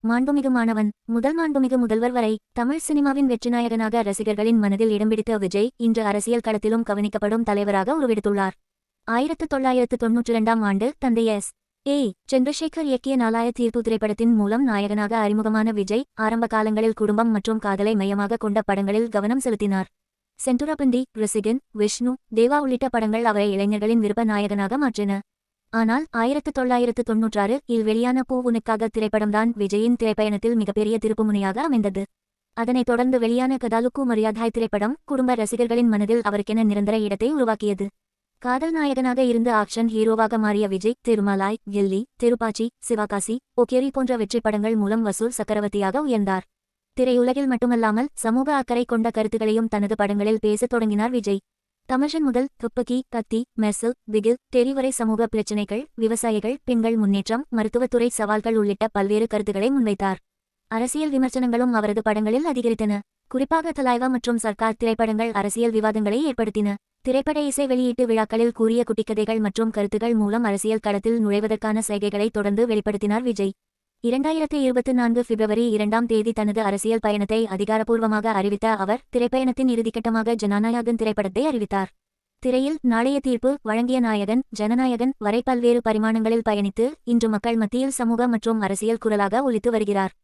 மாண்புமிகு மாணவன் முதல் மாண்புமிகு முதல்வர் வரை தமிழ் சினிமாவின் வெற்றிநாயகனாக ரசிகர்களின் மனதில் இடம் பிடித்த விஜய் இன்று அரசியல் களத்திலும் கவனிக்கப்படும் தலைவராக உருவெடுத்துள்ளார். 1992ஆம் ஆண்டு தந்தை எஸ்.ஏ. சந்திரசேகர் இயக்கிய நாலாய தீர்ப்பு திரைப்படத்தின் மூலம் நாயகனாக அறிமுகமான விஜய் ஆரம்ப காலங்களில் குடும்பம் மற்றும் காதலை மையமாக கொண்ட படங்களில் கவனம் செலுத்தினார். செந்துரபந்தி, ரசிகன், விஷ்ணு, தேவா உள்ளிட்ட படங்கள் அவரை இளைஞர்களின் விருப்ப நாயகனாக மாற்றின. ஆனால் 1996 இல் வெளியான பூ உனக்காக திரைப்படம்தான் விஜயின் திரைப்பயணத்தில் மிகப்பெரிய திருப்புமுனையாக அமைந்தது. அதனைத் தொடர்ந்து வெளியான கதாலுக்கு மரியாதாய் திரைப்படம் குடும்ப ரசிகர்களின் மனதில் அவருக்கென நிரந்தர இடத்தை உருவாக்கியது. காதல் நாயகனாக இருந்து ஆக்ஷன் ஹீரோவாக மாறிய விஜய் திருமலாய், கில்லி, திருப்பாச்சி, சிவகாசி, ஒகேரி போன்ற வெற்றி படங்கள் மூலம் வசூல் சக்கரவர்த்தியாக உயர்ந்தார். திரையுலகில் மட்டுமல்லாமல் சமூக அக்கறை கொண்ட கருத்துக்களையும் தனது படங்களில் பேசத் தொடங்கினார் விஜய். தமிழன் முதல் துப்பக்கி, கத்தி, மெர்சல், பிகில், டெரி வரை சமூக பிரச்சினைகள், விவசாயிகள், பெண்கள் முன்னேற்றம், மருத்துவத்துறை சவால்கள் உள்ளிட்ட பல்வேறு கருத்துக்களை முன்வைத்தார். அரசியல் விமர்சனங்களும் அவரது படங்களில் அதிகரித்தன. குறிப்பாக தலாய்வா மற்றும் சர்க்கார் திரைப்படங்கள் அரசியல் விவாதங்களை ஏற்படுத்தின. திரைப்பட இசை வெளியீட்டு விழாக்களில் கூறிய குட்டிக்கதைகள் மற்றும் கருத்துகள் மூலம் அரசியல் களத்தில் நுழைவதற்கான சைகைகளை தொடர்ந்து வெளிப்படுத்தினார் விஜய். 2024 பிப்ரவரி 2ஆம் தேதி தனது அரசியல் பயணத்தை அதிகாரப்பூர்வமாக அறிவித்த அவர் திரைப்பயணத்தின் இறுதிக்கட்டமாக ஜனநாயகன் திரைப்படத்தை அறிவித்தார். திரையில் நாளைய தீர்ப்பு, வழங்கிய நாயகன், ஜனநாயகன் வரை பல்வேறு பரிமாணங்களில் பயணித்து இன்று மக்கள் மத்தியில் சமூக மற்றும் அரசியல் குரலாக ஒலித்து வருகிறார்.